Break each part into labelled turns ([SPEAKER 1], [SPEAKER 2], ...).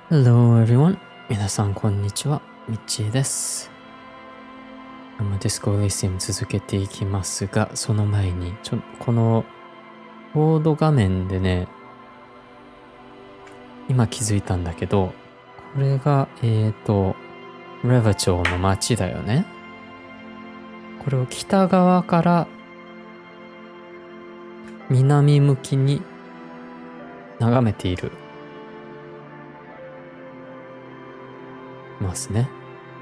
[SPEAKER 1] Hello everyone. 皆さんこんにちは。ミッチーです。ディスコエリシアム続けていきますが、その前にこのボード画面でね、今気づいたんだけど、これがレバ町の町だよね。これを北側から南向きに眺めていますね。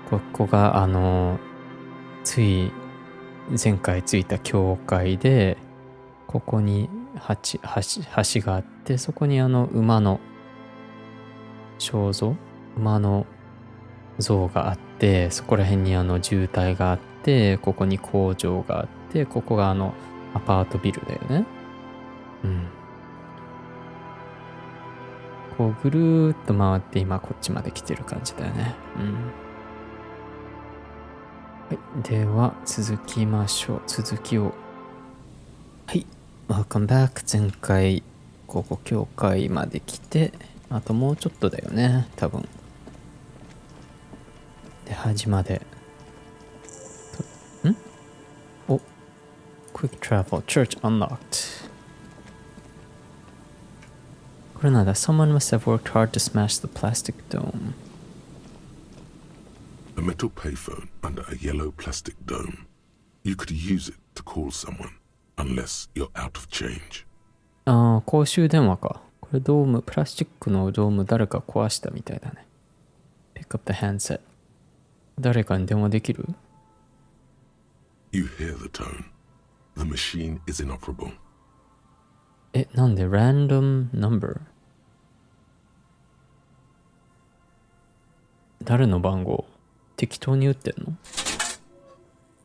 [SPEAKER 1] ここが前回着いた教会で、ここに橋があって、そこに馬の肖像、馬の像があって、そこら辺に渋滞があって、ここに工場があって、ここがアパートビルだよね。こうぐるーっと回って今こっちまで来てる感じだよね。はい、では続きましょう。続きを。はい、Welcome back。前回ここ教会まで来て、あともうちょっとだよね、多分。で、端まで。お、Quick Travel Church Unlocked。これなんだ。Someone must have worked hard to smash the plastic dome.
[SPEAKER 2] A metal payphone under a yellow plastic dome. You could use it to call someone, unless you're out of change.
[SPEAKER 1] 公衆電話か。これドーム、プラスチックのドーム誰か壊したみたいだね。Pick up the handset. 誰かに電話できる？
[SPEAKER 2] You hear the tone. The machine is inoperable.
[SPEAKER 1] なんで random number？ 誰の番号？適当に打ってんの？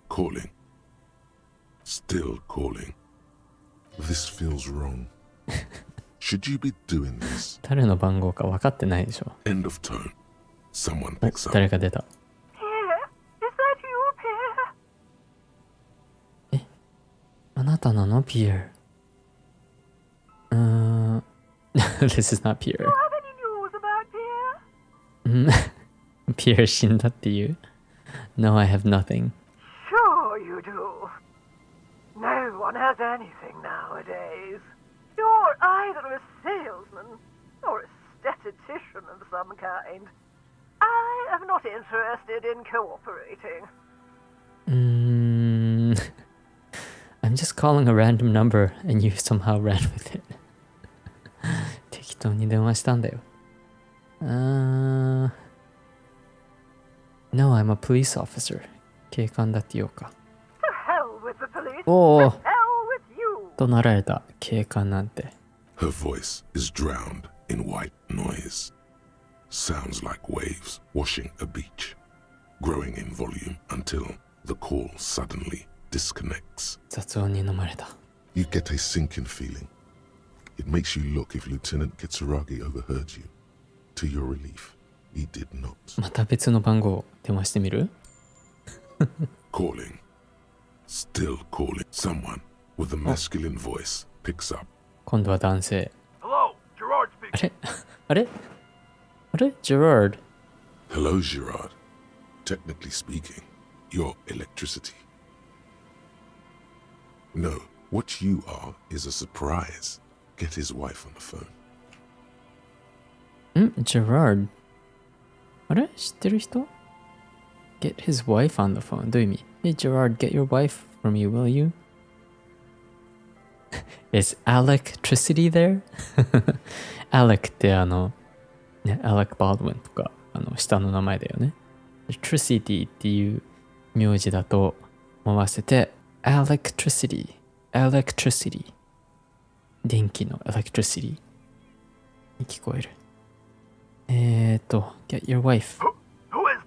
[SPEAKER 2] Calling. Still calling. This feels wrong. Should you be doing this?
[SPEAKER 1] 誰の番号か分かってないでしょ。
[SPEAKER 2] End of tone. Someone picks up.
[SPEAKER 1] 誰か出た。あなたなの？ Pierre。This is not Pierre. Pierre 死んだっていう。No, I have nothing.
[SPEAKER 3] Sure you do. No one has anything nowadays. You're either a salesman or a statistician of some kind. I am not interested in cooperating.
[SPEAKER 1] I'm just calling a random number and you somehow ran with it. 適当に電話したんだよ。No, I'm a police officer. 警官だって言おうか。
[SPEAKER 3] To hell with the police.
[SPEAKER 1] おお。
[SPEAKER 3] To hell with you.
[SPEAKER 1] 怒鳴られた。警官なんて。
[SPEAKER 2] Her voice is drowned in white noise. Sounds like waves washing a beach, growing in volume until the call suddenly disconnects.
[SPEAKER 1] 雑音に飲まれた。
[SPEAKER 2] You get a sinking feeling. It makes you look if Lieutenant Kitsuragi overheard you. To your relief, he did not.
[SPEAKER 1] また別の番号電話してみる？
[SPEAKER 2] Calling. Still calling. Someone with a masculine voice picks up.
[SPEAKER 1] 今度は男性。
[SPEAKER 3] Hello, Gerard speaking.
[SPEAKER 1] あれ Gerard。
[SPEAKER 2] Hello, Gerard. Technically speaking, you're electricity. No, what you are is a surprise. Get his wife on the phone.
[SPEAKER 1] Gerard。あれ知ってる人？ Get his wife on the phone。どういう意味？ Hey Gerard, get your wife for me, will you? Is electricity there? Alec ってね、Alec Baldwin とか下の名前だよね。Electricity っていう名字だと思わせて Electricity 電気の Electricity に聞こえる。Get your wife.
[SPEAKER 3] Who is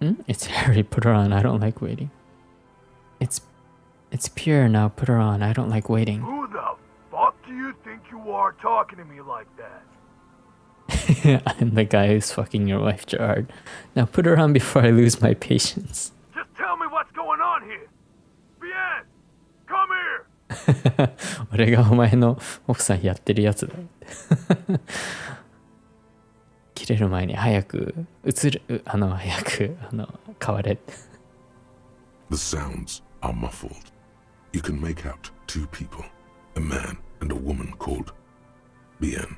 [SPEAKER 3] this?
[SPEAKER 1] It's Harry. Put her on. I don't like waiting. It's Pierre now. Put her on. I don't like waiting.
[SPEAKER 3] Who the fuck do you think you are talking to me like that?
[SPEAKER 1] I'm the guy who's fucking your wife, Gerard. Now put her on before I lose my patience.
[SPEAKER 3] Just tell me what's going on here. Bien, come here.
[SPEAKER 1] 俺がお前の奥さんやってるやつだ。切れる前に早く早く変われ。
[SPEAKER 2] The sounds are muffled. You can make out two people, a man and a woman called Bien.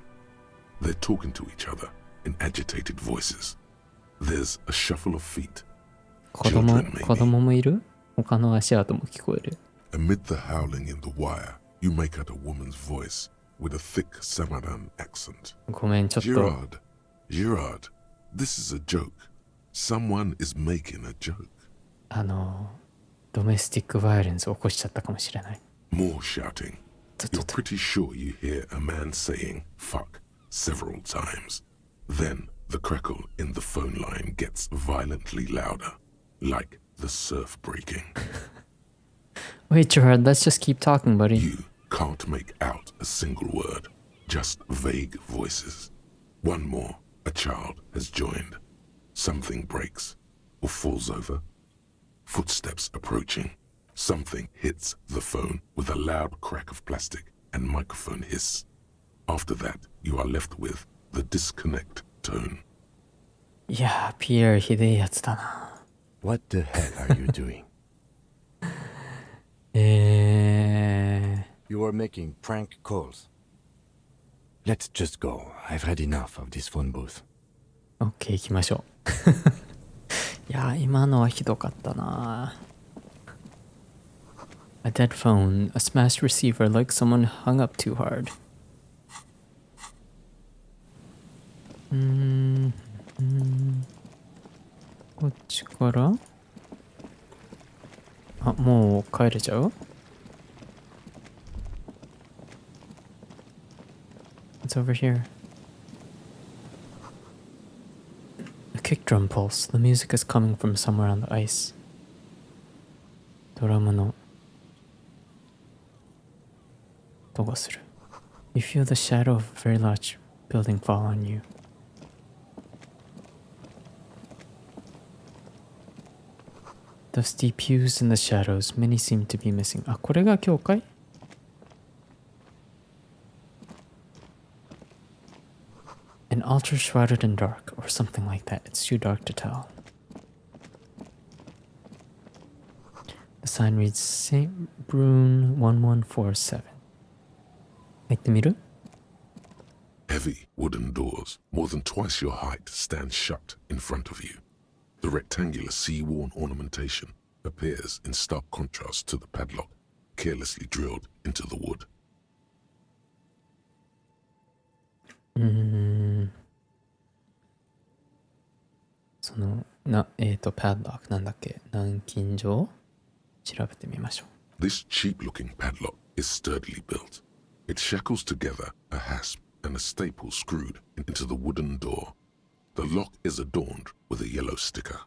[SPEAKER 2] They're talking to each other in agitated voices. There's a shuffle of feet.
[SPEAKER 1] 子供もいる？他の足跡も聞こえる。
[SPEAKER 2] Amid the howling in the wire, you make out a woman's voice with a thick Samaran accent.
[SPEAKER 1] ごめん、ちょっと。
[SPEAKER 2] Gerard, this is a joke. Someone is making a joke.
[SPEAKER 1] ドメスティックバイオレンスを起こしちゃったかもしれない。
[SPEAKER 2] More shouting. You're pretty sure you hear a man saying fuck several times. Then the crackle in the phone line gets violently louder, like the surf breaking.
[SPEAKER 1] Wait, Gerard, let's just keep talking, buddy.
[SPEAKER 2] You can't make out a single word, just vague voices. One more, a child has joined. Something breaks or falls over. Footsteps approaching. Something hits the phone with a loud crack of plastic and microphone hiss. After that, you are left with the disconnect tone.
[SPEAKER 1] いやー、ピエールひでえやつだな。
[SPEAKER 4] What the hell are you doing? You are making prank calls. Let's just go. I've had enough of this phone booth.
[SPEAKER 1] OK、行きましょう。いやー、今のはひどかったな。A dead phone, a smashed receiver like someone hung up too hard. こっちからもう帰れちゃう？ It's over here. A kick drum pulse. The music is coming from somewhere on the ice. ドラムの音がする。You feel the shadow of a very large building fall on you. Dusty pews in the shadows. Many seem to be missing. これが教会？ An altar shrouded in dark, or something like that. It's too dark to tell. The sign reads St. Brune 1147. 入ってみる？
[SPEAKER 2] Heavy wooden doors, more than twice your height, stand shut in front of you. The rectangular sea-worn ornamentation appears in stark contrast to the padlock, carelessly drilled into the wood.
[SPEAKER 1] そのパッドロックなんだっけ？軟禁状？調べてみましょう。
[SPEAKER 2] This cheap-looking padlock is sturdily built. It shackles together a hasp and a staple screwed into the wooden door. The lock is adorned with a yellow sticker.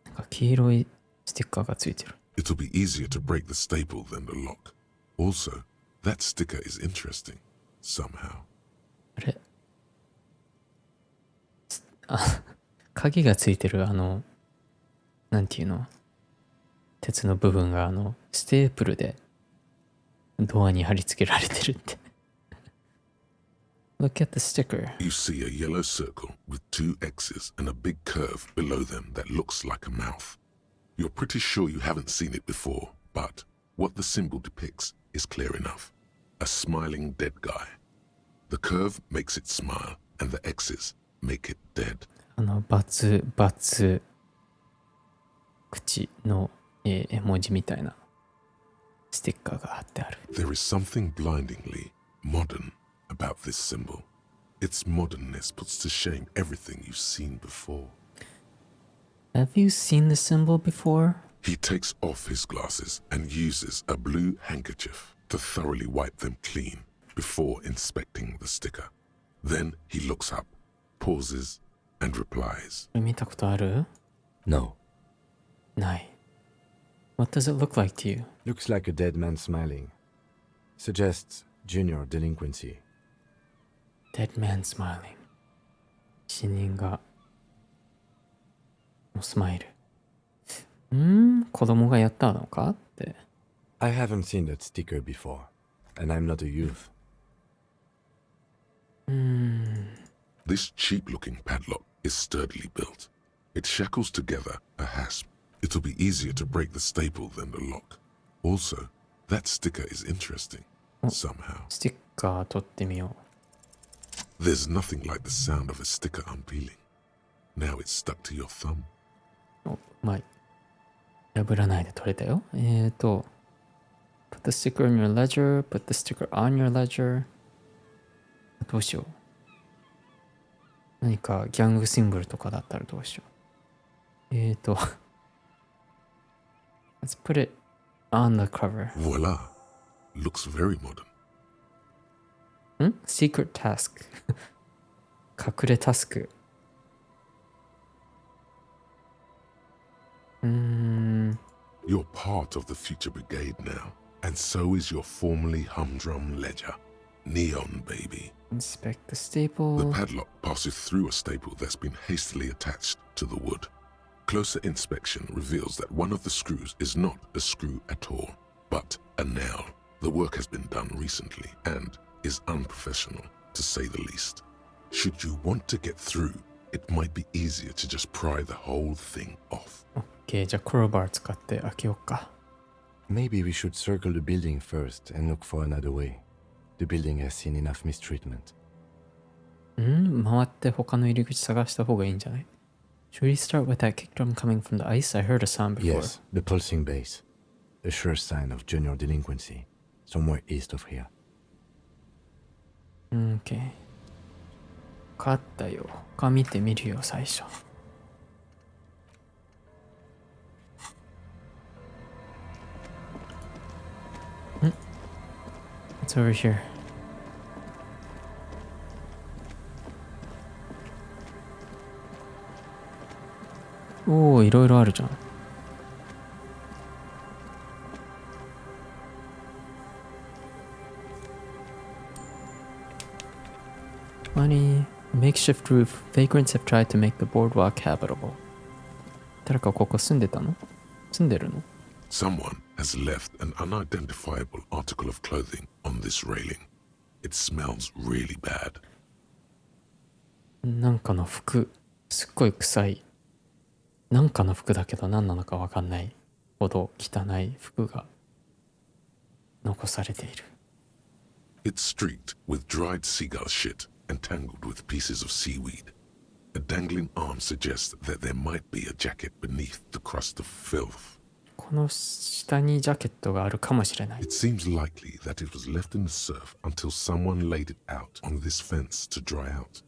[SPEAKER 1] なんか黄色いステッカーがついてる。
[SPEAKER 2] It'll be easier to break the staple than the lock. Also, that sticker is interesting, somehow.
[SPEAKER 1] あれ？鍵がついてるなんていうの？鉄の部分がステープルでドアに貼り付けられてるって。Look at the sticker.
[SPEAKER 2] You see a yellow circle with two X's and a big curve below them that looks like a mouth. You're pretty sure you haven't seen it before, but what the symbol depicts is clear enough. A smiling dead guy. The curve makes it smile, and the X's make it dead.
[SPEAKER 1] バツ口の絵文字みたいなステッカーが貼ってある。
[SPEAKER 2] There is something blindingly modern about this symbol. Its modernness puts to shame everything you've seen before.
[SPEAKER 1] Have you seen the symbol before?
[SPEAKER 2] He takes off his glasses and uses a blue handkerchief to thoroughly wipe them clean before inspecting the sticker. Then he looks up, pauses, and replies.
[SPEAKER 1] これ見たことある？
[SPEAKER 4] No.
[SPEAKER 1] ない。What does it look like to you?
[SPEAKER 4] Looks like a dead man smiling. Suggests junior delinquency.
[SPEAKER 1] Dead man smiling. 死人がスマイル。子供がやったのかって。
[SPEAKER 4] I haven't seen that sticker before, and I'm not a youth.
[SPEAKER 2] This cheap-looking padlock is sturdily built. It shackles together a hasp. It'll be easier to break the staple than the lock. Also, that sticker is interesting, somehow.
[SPEAKER 1] スティッカー取ってみよ
[SPEAKER 2] There's nothing like the sound of a sticker unpeeling. Now it's stuck to your thumb.
[SPEAKER 1] う。お、うまい。破らないで取れたよ。put the sticker on your ledger, put the sticker on your ledger. どうしよう。何かギャングシンボルとかだったらどうしよう。Let's put it on the cover.
[SPEAKER 2] Voila! Looks very modern.
[SPEAKER 1] Secret task. 隠れタスク。
[SPEAKER 2] You're part of the future brigade now, and so is your formerly humdrum ledger. Neon, baby.
[SPEAKER 1] Inspect the
[SPEAKER 2] The
[SPEAKER 1] staple.
[SPEAKER 2] padlock passes through a staple that's been hastily attached to the wood. Closer inspection reveals that one of the screws is not a screw at all, but a nail. The work has been done recently and is unprofessional, to say the least. Should you want to get through, it might be easier to just pry the whole thing off.
[SPEAKER 1] OK、じゃあクローバー使って開けようか。
[SPEAKER 4] Maybe we should circle the building first and look for another way. The building has seen enough mistreatment.
[SPEAKER 1] 回って他の入り口探した方がいいんじゃない？ Should we start with that kick drum coming from the ice? I heard a sound before.
[SPEAKER 4] Yes, the pulsing bass. A sure sign of junior delinquency. Somewhere east of here.
[SPEAKER 1] OK。分かったよ。他見てみるよ、最初。It's over here. おお、いろいろあるじゃん。Money, makeshift roof. Vagrants have tried to make the boardwalk habitable. 誰かここ住んでたの？住んでるの？
[SPEAKER 2] Someone has left an unidentifiable article of clothing on this railing. It smells really bad.
[SPEAKER 1] なんかの服、すっごい臭い。なんかの服だけど何なのかわかんないほど汚い服が残されている。
[SPEAKER 2] It's streaked with dried seagull shit and tangled with pieces of seaweed. A dangling arm suggests that there might be a jacket beneath the crust of filth.
[SPEAKER 1] この下にジャケットがあるかもしれない。
[SPEAKER 2] It seems likely that it was left in the surf until someone laid it out on this fence to dry out.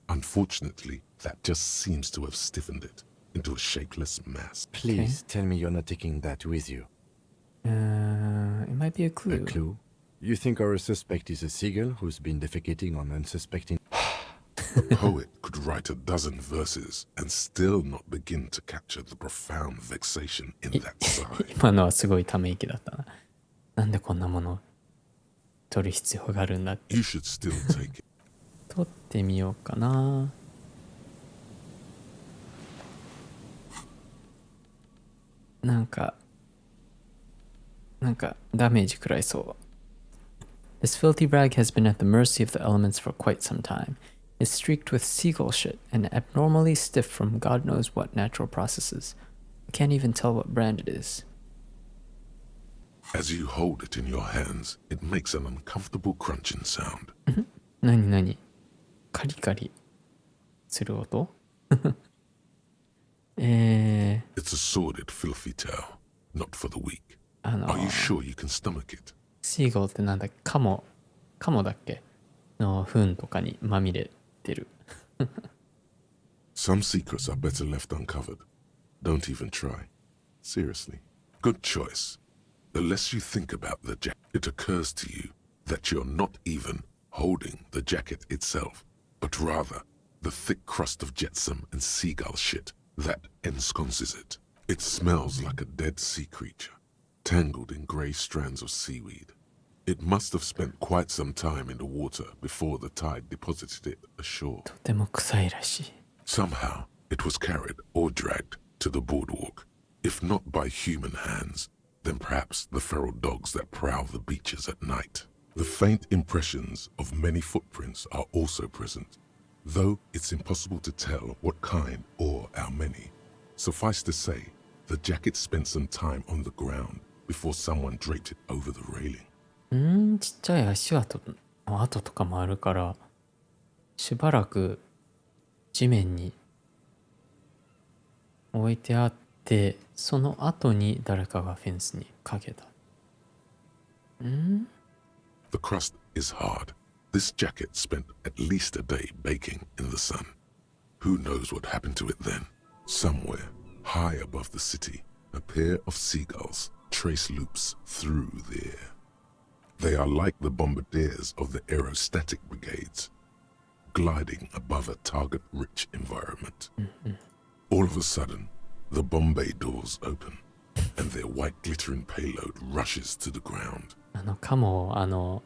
[SPEAKER 2] Unfortunately, that just seems to have stiffened it into a shapeless mass.
[SPEAKER 4] Please tell me you're not taking that with you.
[SPEAKER 1] It might be a clue.
[SPEAKER 4] A clue? You think our suspect is a seagull who's been defecating on unsuspecting...
[SPEAKER 2] A poet could write a dozen verses and still not begin to capture the profound vexation in that sigh.
[SPEAKER 1] 今のはすごいため息だったな。なんでこんなものを取る必要があるんだって。
[SPEAKER 2] You should still take it.
[SPEAKER 1] 取ってみようかな。なんかダメージ食らいそう。This filthy rag has been at the mercy of the elements for quite some time. It's streaked with seagull shit and abnormally stiff from God knows what natural processes. I can't even tell what brand it is.
[SPEAKER 2] As you hold it in your hands, it makes an uncomfortable crunching sound.
[SPEAKER 1] 何カリカリする音
[SPEAKER 2] It's a sordid, filthy tale, not for the weak. Are you sure you can stomach it?
[SPEAKER 1] シーゴーってなんだっけ？カモだっけの糞とかにまみれてる。
[SPEAKER 2] Some secrets are better left uncovered. Don't even try. Seriously. Good choice. The less you think about the jacket, it occurs to you that you're not even holding the jacket itself, but rather the thick crust of jetsam and seagull shit that ensconces it. It smells like a dead sea creature, tangled in grey strands of seaweed. It must have spent quite some time in the water before the tide deposited it ashore.
[SPEAKER 1] とても臭いらしい。
[SPEAKER 2] Somehow, it was carried or dragged to the boardwalk. If not by human hands, than perhaps the feral dogs that prowl the beaches at night. The faint impressions of many footprints are also present, though it's impossible to tell what kind or how many. Suffice to say, the jacket spent some time on the ground before someone draped it over the railing.
[SPEAKER 1] ちっちゃい足跡の跡とかもあるから、しばらく地面に置いてあって、その後に誰かがフェンスにかけた。
[SPEAKER 2] The crust is hard. This jacket spent at least a day baking in the sun. Who knows what happened to it then? Somewhere, high above the city, a pair of seagulls trace loops through the air. They are like the bombardiers of the aerostatic brigades, gliding above a target-rich environment. All of a sudden, the bomb bay doors open, and their white glittering payload rushes to the ground.
[SPEAKER 1] カモ、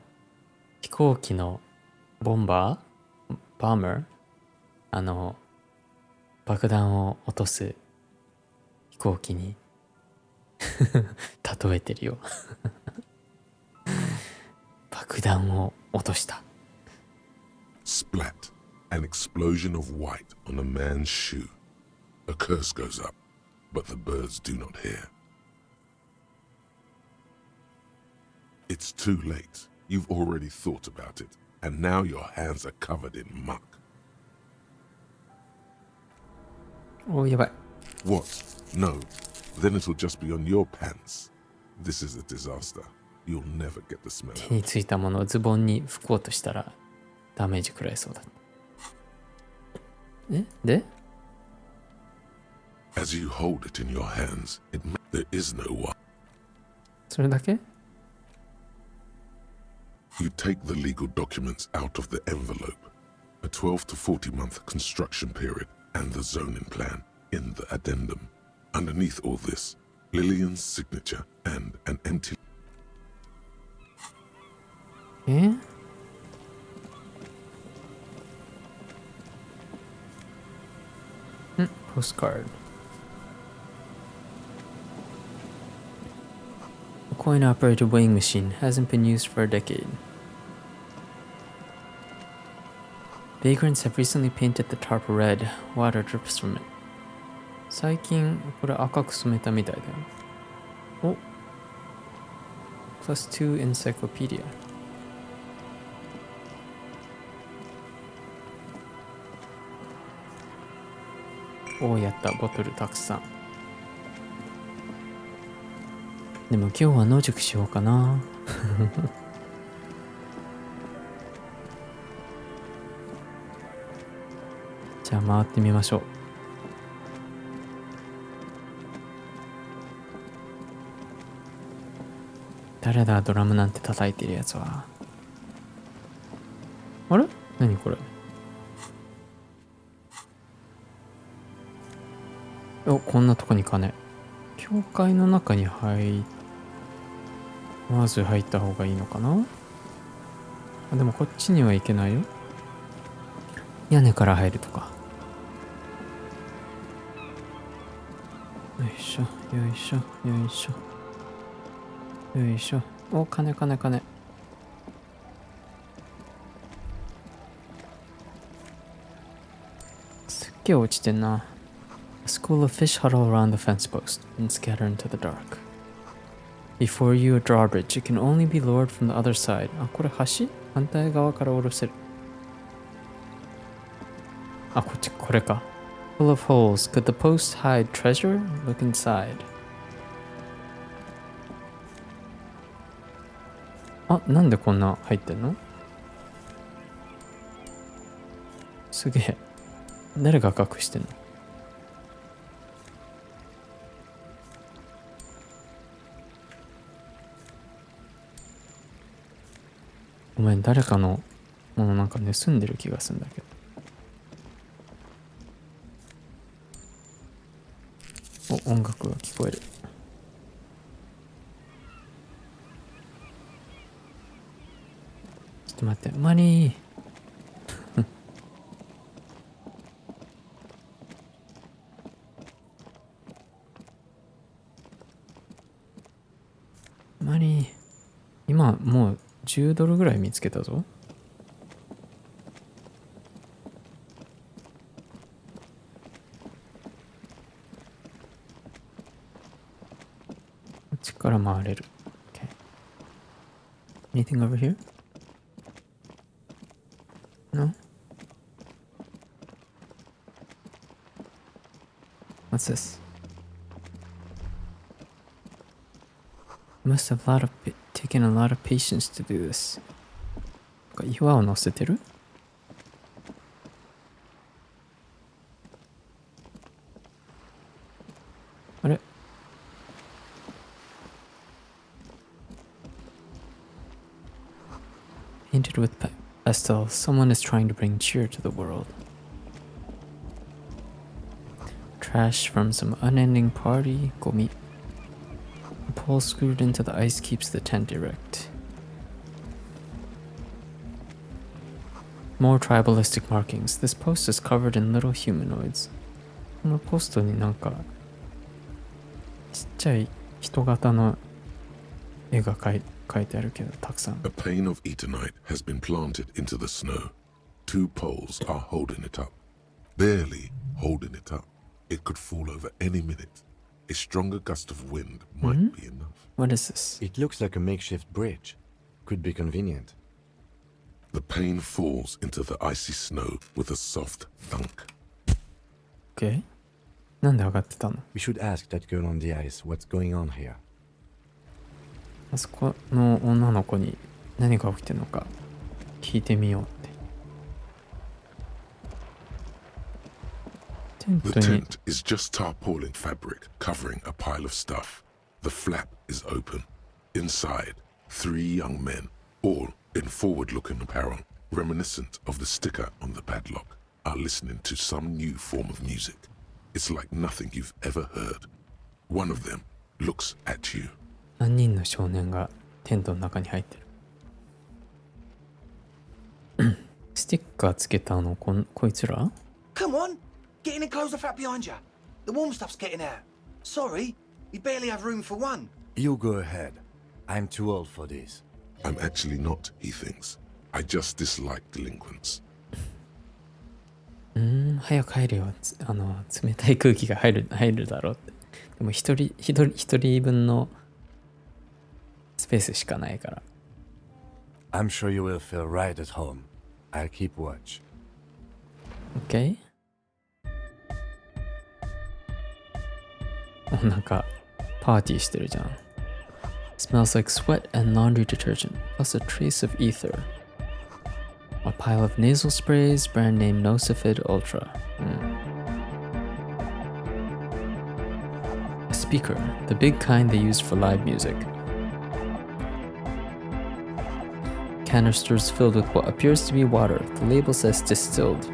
[SPEAKER 1] 飛行機のボンバーバーマー爆弾を落とす飛行機に例えてるよ爆弾を落とした。
[SPEAKER 2] Splat, an explosion of white on a man's shoe. A curse goes up, but the birds do not hear. It's too late. You've already thought about it, and now your hands are covered in muck.
[SPEAKER 1] おやばい。
[SPEAKER 2] What? No. Then it'll just be on your pants. This is a disaster. You'll never get the smell
[SPEAKER 1] 手
[SPEAKER 2] out.
[SPEAKER 1] についたものをズボンに拭こうとしたらダメージ食らいそうだ。で
[SPEAKER 2] As you hold it in your hands, there is no one.
[SPEAKER 1] それだけ
[SPEAKER 2] You take the legal documents out of the envelope, a 12 to 40 month construction period, and the zoning plan in the addendum. Underneath all this, Lillian's signature and an empty.
[SPEAKER 1] Postcard. A coin-operated weighing machine hasn't been used for a decade. Vagrants have recently painted the tarp red. Water drips from it. 最近これ赤く染めたみたいだよ。お +2 encyclopedia。おやった、ボトルたくさん。でも今日は野宿しようかな。じゃあ回ってみましょう。誰だ、ドラムなんて叩いてるやつは。あれ？何これ？お、こんなとこに金。教会の中にまず入った方がいいのかな？あ、でもこっちには行けないよ。屋根から入るとか。よいしょ、よいしょ、よいしょ。よいしょ。お、金。すっげえ落ちてんな。A school of fish huddle around the fence post and scatter into the dark. Before you, a drawbridge. It can only be lowered from the other side. あ、これ橋？反対側から下ろせる。あ、こっち、これか。Full of holes. Could the post hide treasure? Look inside. あ、なんでこんな入ってんの？すげえ。誰が隠してんの？ごめん、誰かのものなんか盗んでる気がするんだけど。お、音楽が聞こえる。ちょっと待って、マニー。今もう10ドルぐらい見つけたぞ。こっちから回れる。Okay. Anything over here? No? What's this? Must have taken a lot of patience to do this. 岩を乗せてる？あれ？ Painted with pastel, someone is trying to bring cheer to the world. Trash from some unending party. ゴミ。A pole screwed into the ice keeps the tent erect. More tribalistic markings. This post is covered in little humanoids. このポストになんかちっちゃい人型の絵が描いてあるけどたくさん。
[SPEAKER 2] A pane of Eternite has been planted into the snow. 2 poles are holding it up. Barely holding it up. It could fall over any minute. A stronger gust of wind might be enough.
[SPEAKER 1] What is this?
[SPEAKER 4] It looks like a makeshift bridge. Could be convenient.
[SPEAKER 2] The pane falls into the icy snow with a soft thunk.
[SPEAKER 1] Okay. なんで上がってたの？
[SPEAKER 4] We should ask that girl on the ice what's going on here.
[SPEAKER 1] あそこの女の子に何が起きてるのか聞いてみようって。テン
[SPEAKER 2] The
[SPEAKER 1] トに
[SPEAKER 2] tent is just tarpaulin fabric covering a pile of stuff. The flap is open. Inside, 3 young men, all in forward-looking apparel, reminiscent of the sticker on the padlock, are listening to some new form of music. It's like nothing you've ever heard. One of them looks at you.
[SPEAKER 1] 何人の少年がテントの中に入ってる。スティッカーつけたのこいつら？
[SPEAKER 5] Come on, get in and close the flap behind you. The warm stuff's getting out. Sorry, we barely have room for one.
[SPEAKER 4] You go ahead. I'm too old for this.
[SPEAKER 2] I'm actually not, he thinks. I just dislike delinquents.
[SPEAKER 1] 早く入れよ。冷たい空気が入るだろうって。でも一人分のスペースしかないから。
[SPEAKER 4] I'm sure you will feel right at home. I'll keep watch.
[SPEAKER 1] OK? なんかパーティーしてるじゃん。Smells like sweat and laundry detergent, plus a trace of ether. A pile of nasal sprays, brand name Nocifid Ultra. A speaker, the big kind they use for live music. Canisters filled with what appears to be water. The label says distilled.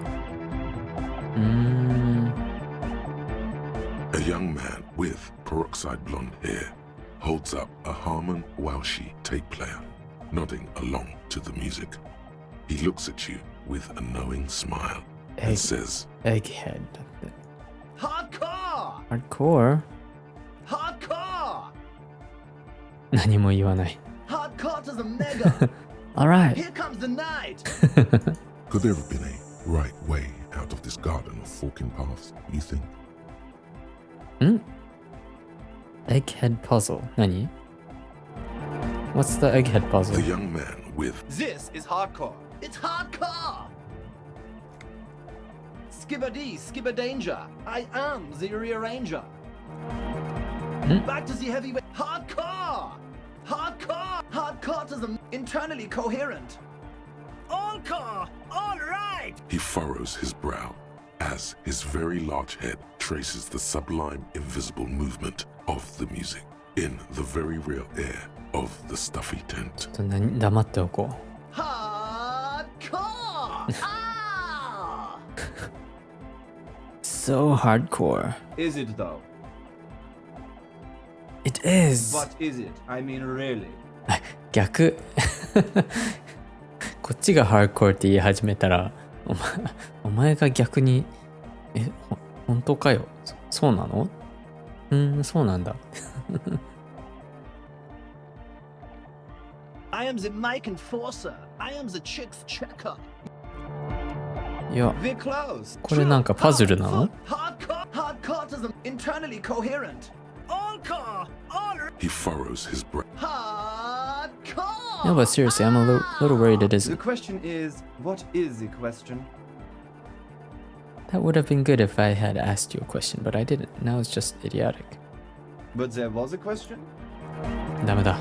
[SPEAKER 2] A young man with peroxide blonde hair holds up a Harman Welshi tape player, nodding along to the music. He looks at you with a knowing smile and says,
[SPEAKER 1] Egghead.
[SPEAKER 5] Hardcore!
[SPEAKER 1] Hardcore?
[SPEAKER 5] Hardcore!
[SPEAKER 1] 何も言わない。
[SPEAKER 5] Hardcore to the mega!
[SPEAKER 1] Alright.
[SPEAKER 5] Here comes the night!
[SPEAKER 2] Could there have been a right way out of this garden of forking paths, you think?
[SPEAKER 1] Egghead puzzle. 何? What's the egghead puzzle?
[SPEAKER 2] The young man with
[SPEAKER 5] This is hardcore. It's hardcore! Skibbity, skibber danger. I am the rearranger. Back to the heavyweight. Hardcore! Hardcore! Hardcore to the internally coherent. All core! All right!
[SPEAKER 2] he furrows his brow as his very large head traces the sublime invisible movement of the music in the very real air of the stuffy tent.
[SPEAKER 1] 黙っておこう。
[SPEAKER 5] Hardcore! Ah!
[SPEAKER 1] So hardcore.
[SPEAKER 5] Is it though?
[SPEAKER 1] It is.
[SPEAKER 5] But is it? I mean, really?
[SPEAKER 1] 逆。こっちが hardcore って言い始めたら、お前が逆に、本当かよ。そうなの？そうなんだ。
[SPEAKER 5] I am the mic enforcer. I am the chick's checker.
[SPEAKER 1] いや、
[SPEAKER 5] We're close.
[SPEAKER 1] これなんかパズルなの？
[SPEAKER 5] Hardcore is internally coherent. Encore.
[SPEAKER 2] He furrows his brow.
[SPEAKER 5] Hardcore.
[SPEAKER 1] No, but seriously, I'm a little worried it
[SPEAKER 6] The
[SPEAKER 1] isn't.
[SPEAKER 6] question is, what is the question?
[SPEAKER 1] That would have been good if I had asked you a question, but I didn't. Now it's just idiotic.
[SPEAKER 6] But there was a question?
[SPEAKER 1] ダメだ。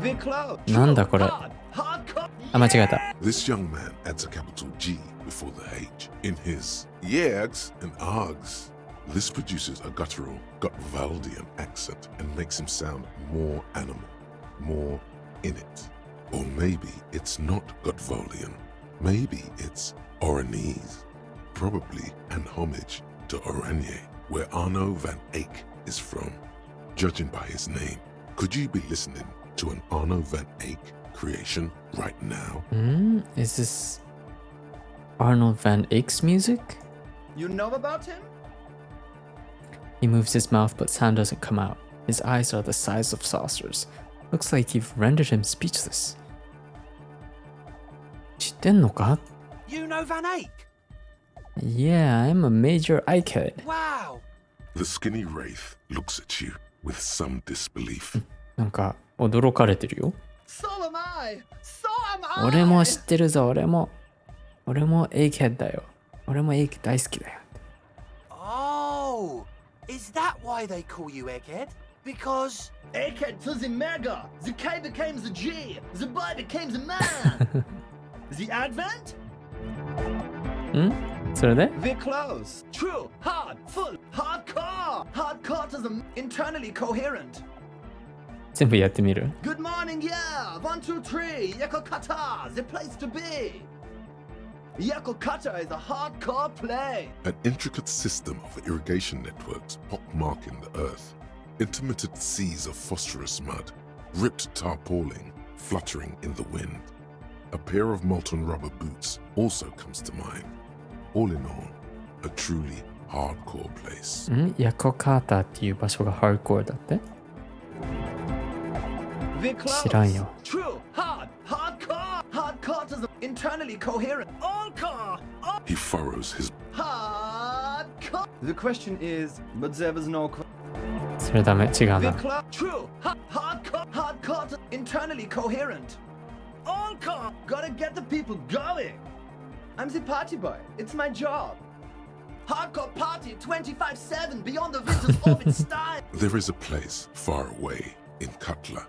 [SPEAKER 5] We're close.
[SPEAKER 1] なんだこれ。
[SPEAKER 5] Hardcore.
[SPEAKER 1] あ、間違えた。
[SPEAKER 2] This young man adds a capital G before the H in his yegs and args. This produces a guttural Gutwaldian accent and makes him sound more animal, more in it. Or maybe it's not Gutwaldian. Maybe it's Oranese. Probably an homage to Oranje, where Arno van Eyck is from. Judging by his name, could you be listening to an Arno van Eyck creation right now?
[SPEAKER 1] Is this Arnold van Eyck's music?
[SPEAKER 6] You know about him?
[SPEAKER 1] He moves his mouth, but sound doesn't come out. His eyes are the size of saucers. Looks like you've rendered him speechless. 知ってんのか？
[SPEAKER 5] You know Van Eyck?
[SPEAKER 1] Yeah, I'm a major Eyckhead.
[SPEAKER 5] Wow.
[SPEAKER 2] The skinny wraith looks at you with some disbelief.
[SPEAKER 1] なんか驚かれてるよ。
[SPEAKER 5] So am I. So am I.
[SPEAKER 1] 俺も知ってるぞ、俺もEyckhead だよ。俺も Eyck 大好きだよ。
[SPEAKER 7] Oh, is that why they call you Egghead? Because
[SPEAKER 5] Egghead to the mega. The K became the G. The boy became the man. The Advent?
[SPEAKER 1] それで
[SPEAKER 5] We're close. True. Hard. Full. Hardcore. Hardcore to the internally coherent.
[SPEAKER 1] 全部やってみる？
[SPEAKER 5] Good morning, yeah. 1, 2, 3. Yakokata. The place to be. Yakokata is a hardcore play.
[SPEAKER 2] An intricate system of irrigation networks pockmarking the earth. Intermittent seas of phosphorus mud. Ripped tarpaulin fluttering in the wind. A pair of molten rubber boots also comes to mind. All in all, a truly hardcore place.
[SPEAKER 1] ヤコカータっていう場所がハードコアだって？
[SPEAKER 5] We're close.
[SPEAKER 1] 知らんよ。
[SPEAKER 5] True. Hard. Hardcore. Hardcore to the internally coherent. Encore.
[SPEAKER 2] He furrows his
[SPEAKER 5] Hardcore.
[SPEAKER 6] The question is, but there was no question.
[SPEAKER 1] それダメ、違う
[SPEAKER 5] We're
[SPEAKER 1] な。
[SPEAKER 5] close. True. Hardcore. Hardcore to internally coherent. Encore. Gotta get the people going.
[SPEAKER 6] I'm the party boy. It's my job.
[SPEAKER 5] Hardcore party 25/7 beyond the winter's orbit style.
[SPEAKER 2] There is a place far away in Cutler,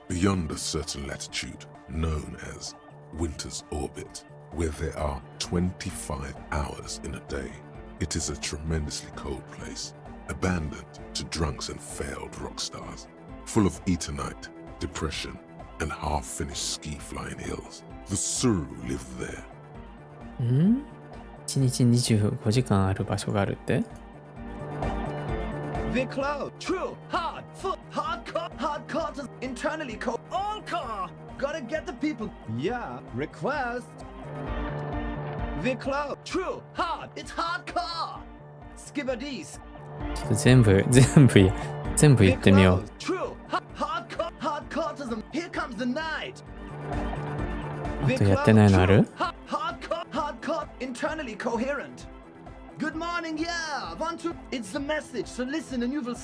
[SPEAKER 2] beyond a certain latitude known as Winter's Orbit, where there are 25 hours in a day. It is a tremendously cold place, abandoned to drunks and failed rock stars, full of Eternite, depression, and half-finished ski-flying hills. The Suru live there.
[SPEAKER 1] 1日25時間ある場所があるって？
[SPEAKER 5] We're close. True. Hard. Full. Hardcore. Hardcore to internally Encore. Gotta get the people.
[SPEAKER 6] Yeah, request.
[SPEAKER 5] We're close. True. Hard. It's hardcore. Skibberdees.
[SPEAKER 1] ちょっと全部言ってみよう。
[SPEAKER 5] True. Hardcore. Hardcore to the. Here comes the night.
[SPEAKER 1] あとやってないのある？
[SPEAKER 5] Hardcore. Internally coherent. Good morning, yeah. 1, 2. It's the message. So listen and you will.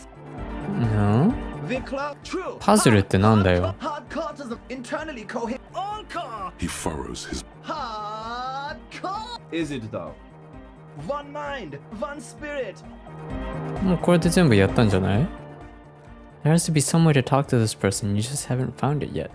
[SPEAKER 5] We're close. True.
[SPEAKER 1] パズルってなんだよ。
[SPEAKER 5] Hardcore to the internally coherent. Encore.
[SPEAKER 2] He furrows his
[SPEAKER 5] Hardcore.
[SPEAKER 6] Is it though?
[SPEAKER 5] One mind, one spirit.
[SPEAKER 1] もうこれで全部やったんじゃない？ There has to be some way to talk to this person. You just haven't found it yet.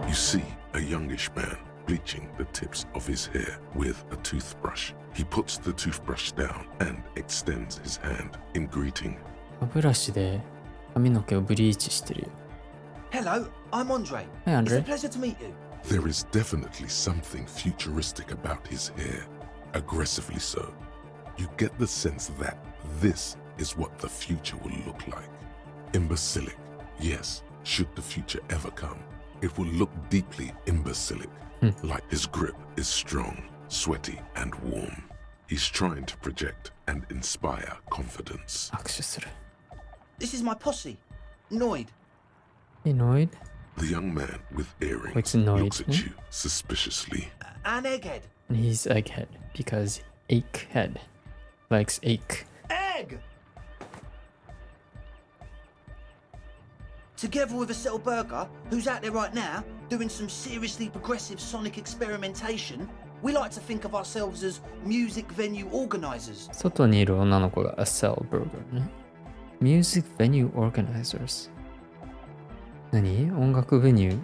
[SPEAKER 2] You see a youngish man bleaching the tips of his hair with a toothbrush. He puts the toothbrush down and extends his hand in greeting.
[SPEAKER 1] 歯ブラシで髪の毛をブリーチしてるよ。
[SPEAKER 7] hello, I'm Andre.
[SPEAKER 1] Hey, Andre.
[SPEAKER 7] It's a pleasure to meet you.
[SPEAKER 2] There is definitely something futuristic about his hair, aggressively so. You get the sense that this is what the future will look like. Imbecilic, yes, should the future ever come. It will look deeply imbecilic, like his grip is strong, sweaty, and warm. He's trying to project and inspire confidence.
[SPEAKER 1] 握手する。
[SPEAKER 5] This is my posse. Noid.
[SPEAKER 1] Annoyed?
[SPEAKER 2] The young man with earrings
[SPEAKER 1] What's annoyed,
[SPEAKER 2] looks at you suspiciously.
[SPEAKER 5] And Egghead.
[SPEAKER 1] He's egghead because egghead likes egg.
[SPEAKER 5] Egg! Together with a Cell Burger, who's out there right now, doing some seriously progressive sonic experimentation, we like to think of ourselves as music venue organisers.
[SPEAKER 1] 外にいる女の子が A Cell Burger ね。Music Venue Organizers。何？音楽ベニュ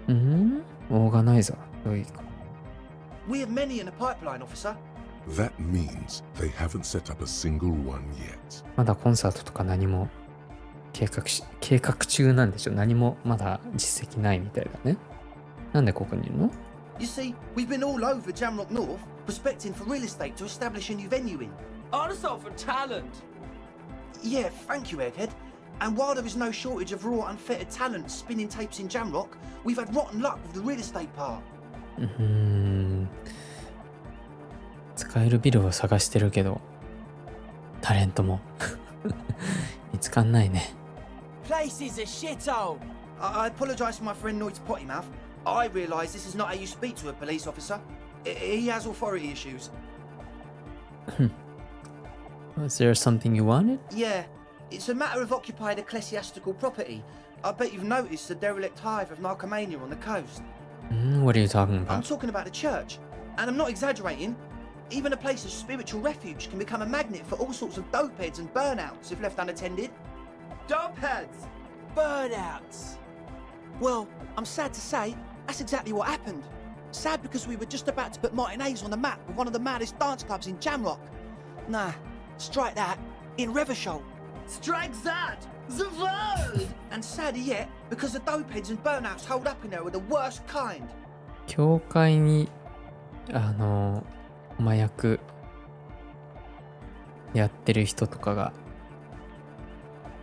[SPEAKER 1] ー？オーガナイザー。どういうか。
[SPEAKER 5] We have many in the pipeline, officer.
[SPEAKER 2] That means they haven't set up a single one yet.
[SPEAKER 1] まだコンサートとか何も計画中なんでしょ。何もまだ実績ないみたいだね。なんでここにいるの？
[SPEAKER 5] You see, we've been all over Jamrock North, prospecting for real estate to establish a new venue in.
[SPEAKER 6] Also for talent.
[SPEAKER 5] Yeah, thank you, Egghead. And while there is no shortage of raw, unfettered talent spinning tapes in Jamrock, we've had rotten luck with the real estate part.
[SPEAKER 1] 使えるビルを探してるけど、タレントも見つかんないね。
[SPEAKER 7] Place is a shithole.
[SPEAKER 5] I apologise for my friend Noid's potty mouth. I realise this is not how you speak to a police officer. He has authority issues.
[SPEAKER 1] Was there something you wanted?
[SPEAKER 5] Yeah, it's a matter of occupied ecclesiastical property. I bet you've noticed the derelict hive of narcomania on the coast.
[SPEAKER 1] What are you talking
[SPEAKER 5] I'm
[SPEAKER 1] about?
[SPEAKER 5] talking about the church, and I'm not exaggerating. Even a place of spiritual refuge can become a magnet for all sorts of dopeheads and burnouts if left unattended.
[SPEAKER 6] Dopeheads.
[SPEAKER 7] Burnouts.
[SPEAKER 5] Well, I'm sad to say, that's exactly what happened. Sad because we were just about to put Martinez on the map with one of the maddest dance clubs in Jamrock. Nah, strike that, in Revachol.
[SPEAKER 6] Strike that. The word.
[SPEAKER 5] And sadder yet, because the dopeheads and burnouts holed up in there are the worst kind.
[SPEAKER 1] 教会に麻薬やってる人とかが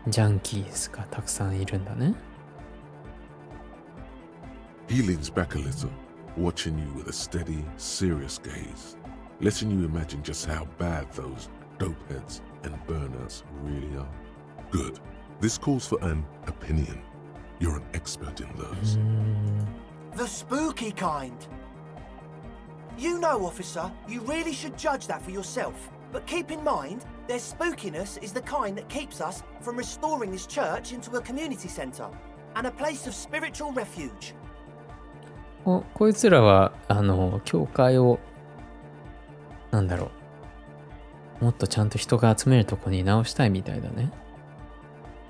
[SPEAKER 1] ジャンキーズがたくさんいるんだね。
[SPEAKER 2] He leans back a little, watching you with a steady, serious gaze, letting you imagine just how bad those dopeheads and burnouts really are. Good. This calls for an opinion. You're an expert in those.
[SPEAKER 7] The spooky kind.
[SPEAKER 5] You know, officer, you really should judge that for yourself.
[SPEAKER 7] But keep in mind, their spookiness is the kind that keeps us from restoring this church into a community centre and a place of spiritual refuge.
[SPEAKER 1] こいつらは教会をなんだろう、もっとちゃんと人が集めるとこに直したいみたいだね。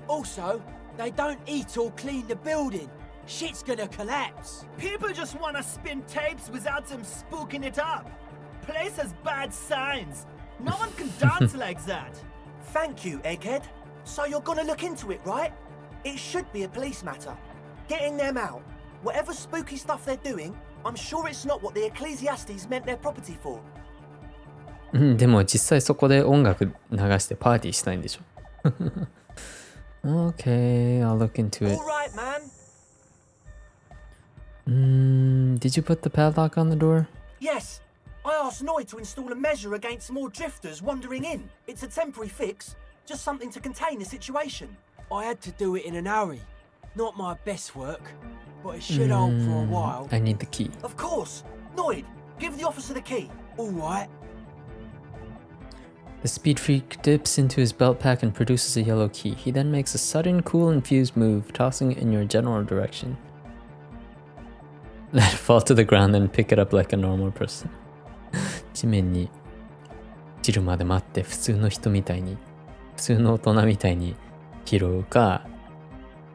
[SPEAKER 7] Also, they don't eat or clean the building. Shit's gonna collapse.
[SPEAKER 6] People just want to spin tapes without them spooking it up. Place has bad signs. No one can dance like that.
[SPEAKER 7] Thank you, Egghead. So you're gonna look into it, right? It should be a police matter. Getting them out. Whatever spooky stuff they're doing, I'm sure it's not what the Ecclesiastes meant their property for.
[SPEAKER 1] でも実際そこで音楽流してパーティーしたいんでしょ。Okay, I'll look into it.
[SPEAKER 7] All right, man.
[SPEAKER 1] Did you put the padlock on the door?
[SPEAKER 7] Yes. I asked Noid to install a measure against more drifters wandering in. It's a temporary fix, just something to contain the situation. I had to do it in an hurry. Not my best work, but it should hold for a while.
[SPEAKER 1] I need the key.
[SPEAKER 7] Of course. Noid, give the officer the key. All right.
[SPEAKER 1] The speed freak dips into his belt pack and produces a yellow key. He then makes a sudden, cool, and fused move, tossing it in your general direction. Let it fall to the ground and pick it up like a normal person. 地面に散るまで待って普通の人みたいに、普通の大人みたいに拾うか、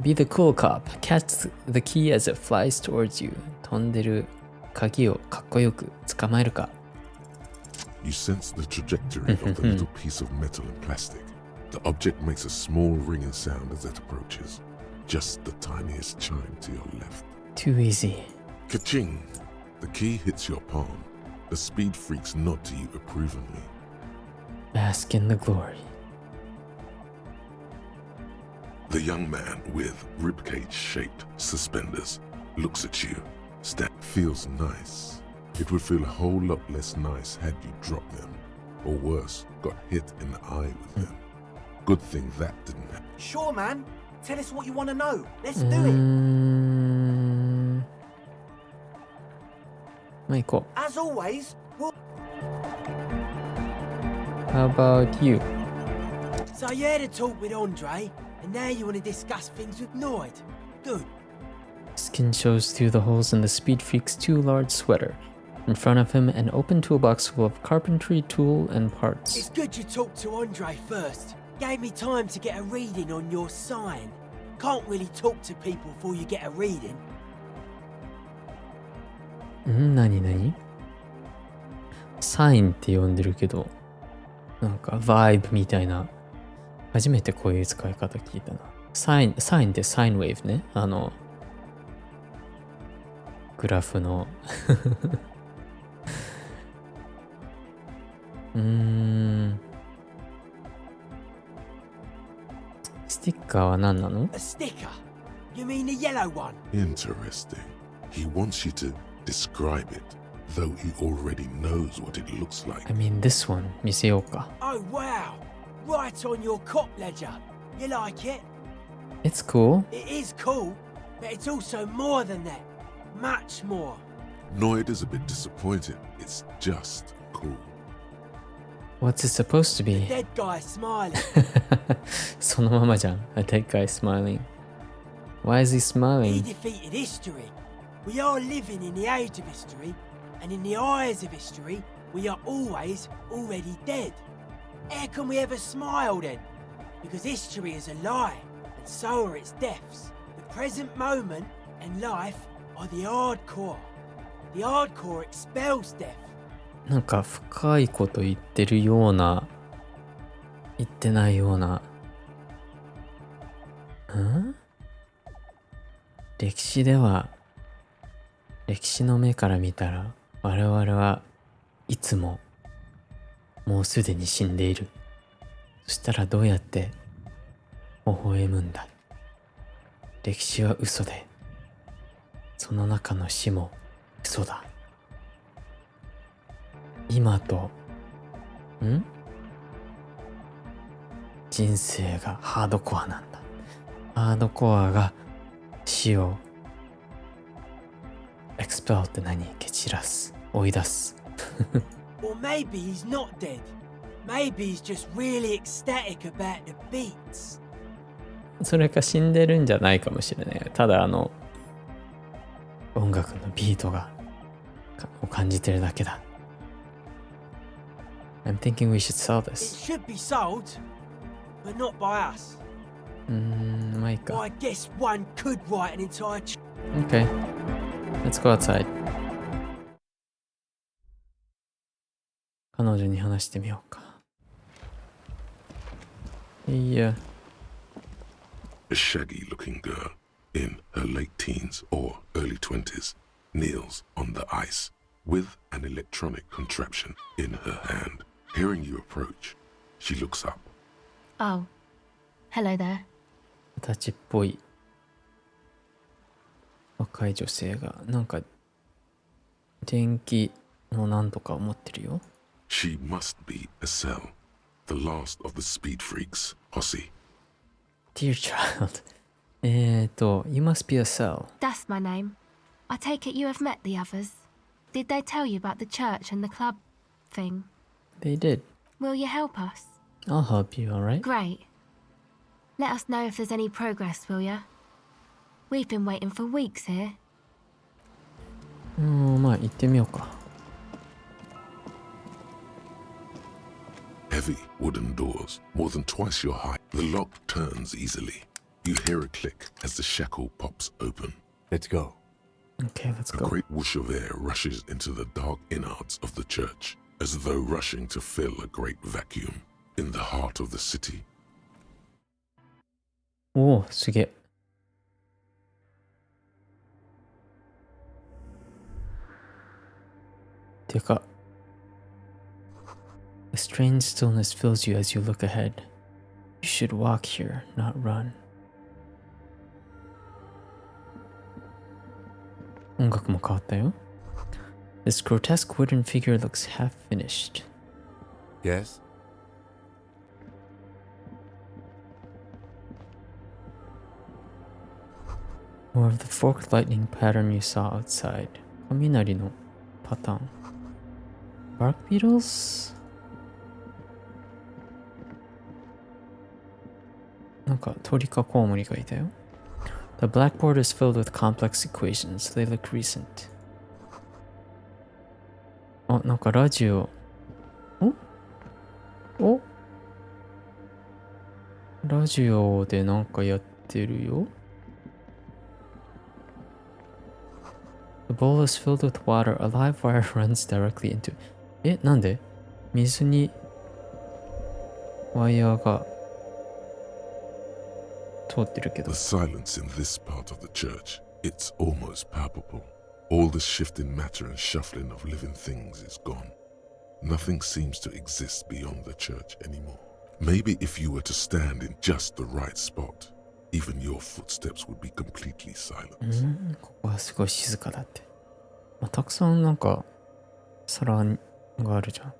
[SPEAKER 1] Be the cool cop. Catch the key as it flies towards you. 飛んでる鍵をかっこよく捕まえるか。
[SPEAKER 2] You sense the trajectory of the little piece of metal and plastic. The object makes a small ringing sound as it approaches. Just the tiniest chime to your left.
[SPEAKER 1] Too easy.
[SPEAKER 2] Ka-ching! The key hits your palm. The speed freaks nod to you approvingly.
[SPEAKER 1] Bask in the glory.
[SPEAKER 2] The young man with ribcage-shaped suspenders looks at you. That feels nice. It would feel a whole lot less nice had you dropped them. or worse, got hit in the eye with them. Good thing that didn't happen.
[SPEAKER 7] Sure, man. Tell us what you want to know. Let's
[SPEAKER 1] う
[SPEAKER 7] do
[SPEAKER 1] ー
[SPEAKER 7] it.
[SPEAKER 1] ん。まあ行こ
[SPEAKER 7] As always, we'll...
[SPEAKER 1] う。How about you?
[SPEAKER 7] So you had a talk with Andre, and now you want to discuss things with Noid. Good.
[SPEAKER 1] Skin shows through the holes in the Speed Freak's too large sweater. In front of him, an open toolbox full of carpentry tool and
[SPEAKER 7] It's
[SPEAKER 1] parts.
[SPEAKER 7] good you talked to Andre first. Gave me time to get a reading on your sign. Can't really talk to people before you get a reading.
[SPEAKER 1] 何サインって呼んでるけど、なんかバイブみたいな。初めてこういう使い方聞いたな。サインってサインウェーブね。グラフの。スティッカーは何なの？
[SPEAKER 7] A sticker? You mean the yellow one?
[SPEAKER 2] Interesting. He wants you to describe it, though he already knows what it looks like.
[SPEAKER 1] I mean this one 見せようか。
[SPEAKER 7] Oh wow! Right on your cop ledger. You like it?
[SPEAKER 1] It's cool.
[SPEAKER 7] It is cool, but it's also more than that. Much more.
[SPEAKER 2] Noid is a bit disappointed. It's just cool.
[SPEAKER 1] What's it supposed to be?
[SPEAKER 7] Dead guy smiling.
[SPEAKER 1] そのままじゃん。A dead guy smiling. Why is he
[SPEAKER 7] He
[SPEAKER 1] smiling?
[SPEAKER 7] defeated history. We are living in the age of history, and in the eyes of history, we are always already dead. How can we ever smile then? Because history is a lie, and so are its deaths. The present moment and life are the hardcore. The hardcore expels death.
[SPEAKER 1] なんか深いこと言ってるような、言ってないような。歴史では、歴史の目から見たら、我々はいつも、もうすでに死んでいる。そしたらどうやって、微笑むんだ。歴史は嘘で、その中の死も嘘だ。今と、人生がハードコアなんだ。ハードコアが死をexpel って何？蹴散らす。追い出す。
[SPEAKER 7] Or maybe he's not dead. Maybe he's just really ecstatic about the beats.
[SPEAKER 1] それか死んでるんじゃないかもしれない。ただ音楽のビートを感じてるだけだ。I'm thinking we should sell
[SPEAKER 7] It
[SPEAKER 1] this.
[SPEAKER 7] should be sold, but not by us.
[SPEAKER 1] まあいいか。
[SPEAKER 7] I guess one could write an entire...
[SPEAKER 1] Okay. Let's go outside. 彼女に話してみようか。いや。
[SPEAKER 2] A shaggy-looking girl in her late teens or early 20s kneels on the ice with an electronic contraption in her hand. Hearing you approach, she looks up.
[SPEAKER 8] Oh, hello there.
[SPEAKER 1] 二十歳っぽい若い女性がなんか電気のなんとかを持ってるよ。
[SPEAKER 2] She must be a cell, the last of the speed freaks, Hossie.
[SPEAKER 1] Dear child. You must be a cell.
[SPEAKER 8] That's my name. I take it you have met the others. Did they tell you about the church and the club thing?
[SPEAKER 1] They did.
[SPEAKER 8] Will you help us?
[SPEAKER 1] I'll help you, alright?
[SPEAKER 8] Great. Let us know if there's any progress, will ya? We've been waiting for weeks here.
[SPEAKER 1] まあ行ってみようか。
[SPEAKER 2] Heavy wooden doors, more than twice your height. The lock turns easily. You hear a click as the shackle pops open.
[SPEAKER 4] Let's go.
[SPEAKER 1] Okay, let's
[SPEAKER 2] A
[SPEAKER 1] go.
[SPEAKER 2] great whoosh of air rushes into the dark innards of the church, as though rushing to fill a great vacuum in the heart of the city.
[SPEAKER 1] おお、すげえ。てか、A strange stillness fills you as you look ahead. You should walk here, not run. 音楽も変わったよ。This grotesque wooden figure looks half finished.
[SPEAKER 4] Yes?
[SPEAKER 1] More of the forked lightning pattern you saw outside. 雷のパターン。Bark beetles? なんか鳥かコウモリがいたよ。The blackboard is filled with complex equations. They look recent. あ、なんかラジオ。おラジオでなんかやってるよ。The bowl is filled with water. A live wire runs directly into. え、なんで水にワイヤーが通ってるけど。
[SPEAKER 2] The silence in this part of the church, it's almost palpable. All the shifting matter and shuffling of living things is gone. Nothing seems to exist beyond the church anymore. Maybe if you were to stand in just the right spot, even your footsteps would be completely silent.
[SPEAKER 1] ここはすごい静かだって。まあ、たくさんなんか皿があるじゃん。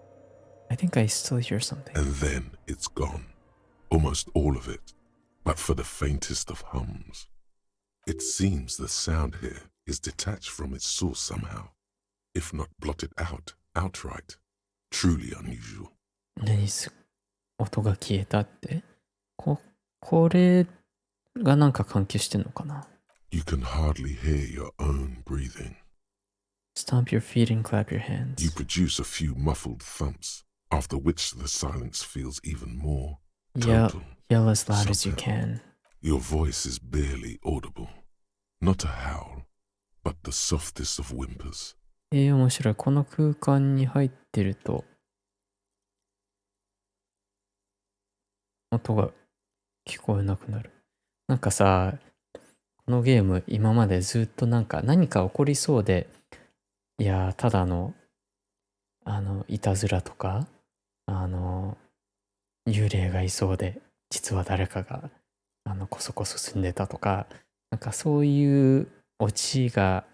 [SPEAKER 1] I think I still hear something.
[SPEAKER 2] And then it's gone. Almost all of it. But for the faintest of hums. It seems the sound here is detached from its source somehow, if not blotted out outright. Truly unusual.
[SPEAKER 1] 音が消えたって。これがなんか関係してんのかな。
[SPEAKER 2] You can hardly hear your own breathing.
[SPEAKER 1] Stomp your feet and clap your hands.
[SPEAKER 2] You produce a few muffled thumps, after which the silence feels even more total.
[SPEAKER 1] Yell as loud as you can.
[SPEAKER 2] Your voice is barely audible. Not a howl, but the softest of whimpers.
[SPEAKER 1] 面白い。この空間に入ってると音が聞こえなくなる。なんかさ、このゲーム今までずっとなんか何か起こりそうで、いやただのいたずらとか幽霊がいそうで実は誰かがこそこそ住んでたとか、なんかそういうオチが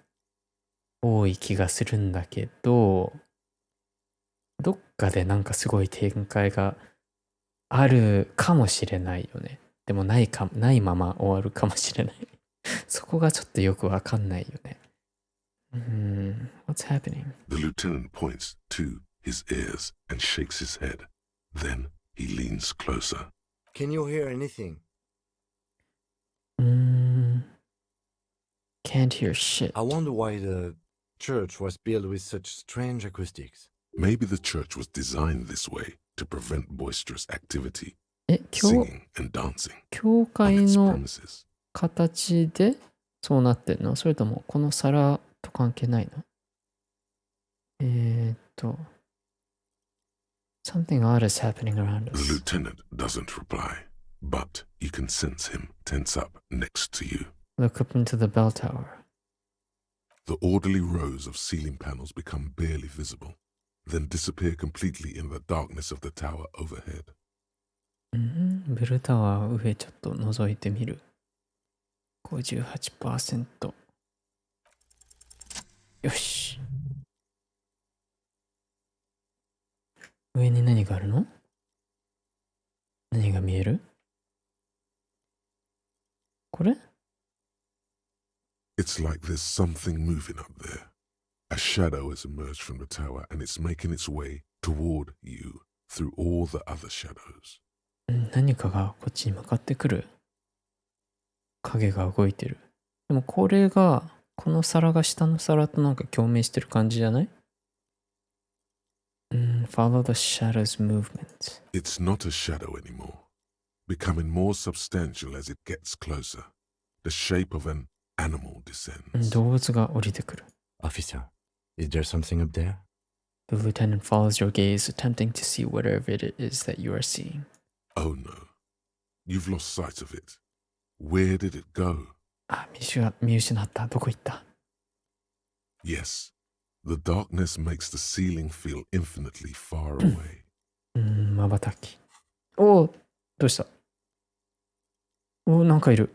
[SPEAKER 1] 多い気がするんだけど、どっかでなんかすごい展開があるかもしれないよね。でもないまま終わるかもしれない。そこがちょっとよくわかんないよね。What's happening?
[SPEAKER 2] The lieutenant points to his ears and shakes his head. Then he leans closer.
[SPEAKER 4] Can you hear anything?
[SPEAKER 1] Can't hear shit.
[SPEAKER 4] I wonder why the church was built with such strange acoustics.
[SPEAKER 2] Maybe the church was designed this way to prevent boisterous activity,
[SPEAKER 1] 教
[SPEAKER 2] singing and dancing
[SPEAKER 1] 教
[SPEAKER 2] on
[SPEAKER 1] 会
[SPEAKER 2] its
[SPEAKER 1] の
[SPEAKER 2] premises.
[SPEAKER 1] 形でそうなってんの？それともこの皿と関係ないの？Something odd is happening around
[SPEAKER 2] The
[SPEAKER 1] us.
[SPEAKER 2] lieutenant doesn't reply, but you can sense him tense up next to you.
[SPEAKER 1] Look up into the bell tower.
[SPEAKER 2] The orderly rows of ceiling panels become barely visible, then disappear completely in the darkness of the tower overhead.
[SPEAKER 1] ベルタワー上ちょっと覗いてみる。58%。よし。上に何があるの？何が見える？これ？
[SPEAKER 2] It's like there's something moving up there. A shadow has emerged from the tower and it's making its way toward you through all the other shadows.
[SPEAKER 1] 何かがこっちに向かってくる。影が動いてる。でもこれが、この皿が下の皿となんか共鳴してる感じじゃない？Follow the shadow's movement.
[SPEAKER 2] It's not a shadow anymore, becoming more substantial as it gets closer. The shape of an animal descends.
[SPEAKER 1] 動物が降りてくる。
[SPEAKER 4] Officer, is there something up there?
[SPEAKER 1] The lieutenant follows your gaze, attempting to see whatever it is that you are seeing.
[SPEAKER 2] Oh no, you've lost sight of it. Where did it go?
[SPEAKER 1] 見失った。どこ行った？
[SPEAKER 2] Yes, the darkness makes the ceiling feel infinitely far away.
[SPEAKER 1] 瞬き。おお、どうした？なんかいる。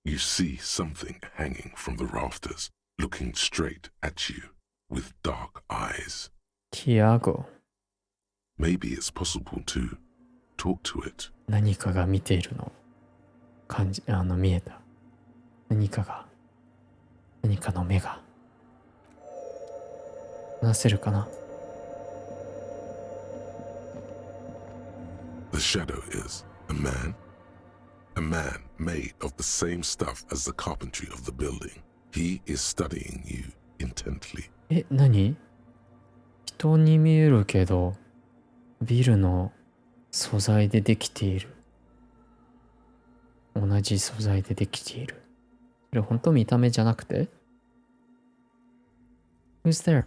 [SPEAKER 2] You see something hanging from the rafters, looking straight at you with dark eyes.
[SPEAKER 1] ティアゴ。
[SPEAKER 2] Maybe it's possible to talk to it.
[SPEAKER 1] 何かが見ているの。見えた。何かの目が。話せるかな。
[SPEAKER 2] The shadow is a man made of the same stuff as the carpentry of the building. He is studying you intently.
[SPEAKER 1] 何？人に見えるけど、ビルの素材でできている。同じ素材でできている。それ本当見た目じゃなくて？ Who's there?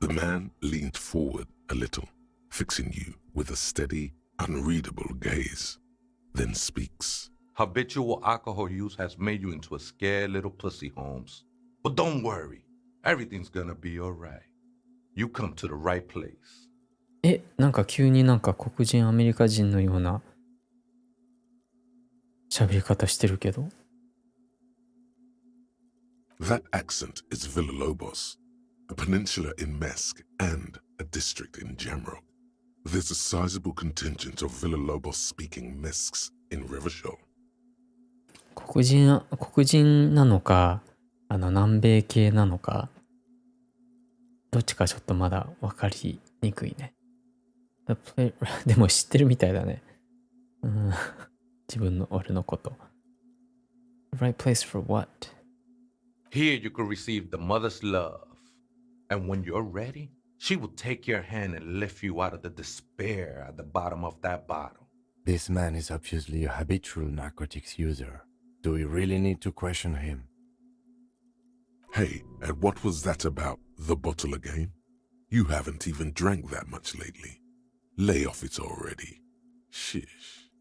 [SPEAKER 2] The man leaned forward a little, fixing you with a steady, unreadable gaze, then speaks.
[SPEAKER 9] Habitual alcohol use has made you into a scared little pussy, Holmes. But don't worry, everything's gonna be alright. You come to the right place.
[SPEAKER 1] なんか急に黒人アメリカ人のような喋り方してるけど。
[SPEAKER 2] That accent is Villalobos, a peninsula in Mesk and a district in Jamrock. There's a sizable contingent of Villalobos-speaking Mesks in Rivershaw.
[SPEAKER 1] 黒人なのか、南米系なのか、どっちかちょっとまだ分かりにくいね。でも知ってるみたいだね。俺のこと。The right place for what?
[SPEAKER 9] Here you could receive the mother's love. And when you're ready, she will take your hand and lift you out of the despair at the bottom of that bottle.
[SPEAKER 4] This man is obviously a habitual narcotics user. Do we really need to question him?
[SPEAKER 2] Hey, and what was that about the bottle again? You haven't even drank that much lately. Lay off it already. Shish.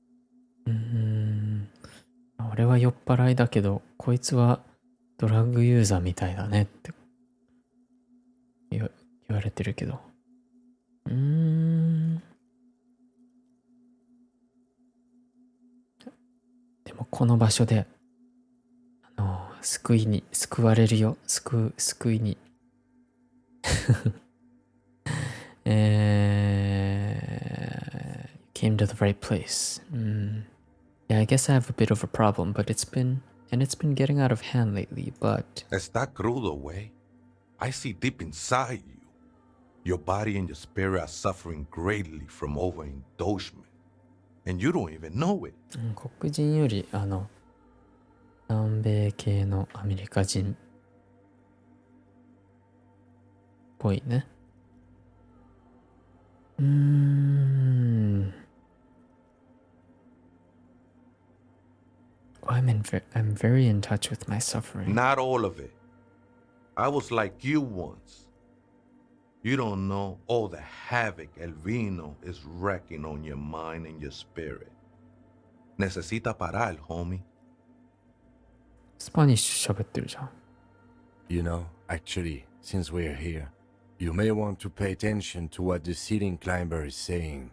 [SPEAKER 1] 俺は酔っ払いだけど、こいつはドラッグユーザーみたいだねって言われてるけど。でもこの場所で、救われるよ。救いに。Came to the right place. Yeah, I guess I have a bit of a problem, but it's been getting out of hand lately, but...
[SPEAKER 9] Está crudo, way. I see deep inside you. Your body and your spirit are suffering greatly from overindulgence. And you don't even know it.
[SPEAKER 1] 黒人より、南米系のアメリカ人っぽいね。I'm very in touch with my suffering.
[SPEAKER 9] Not all of it. I was like you once. You don't know all the havoc El Vino is wrecking on your mind and your spirit. Necesita parar, homie.
[SPEAKER 1] スパニッシュ喋ってるじゃん。
[SPEAKER 4] You know, actually, since we're here, you may want to pay attention to what the ceiling climber is saying.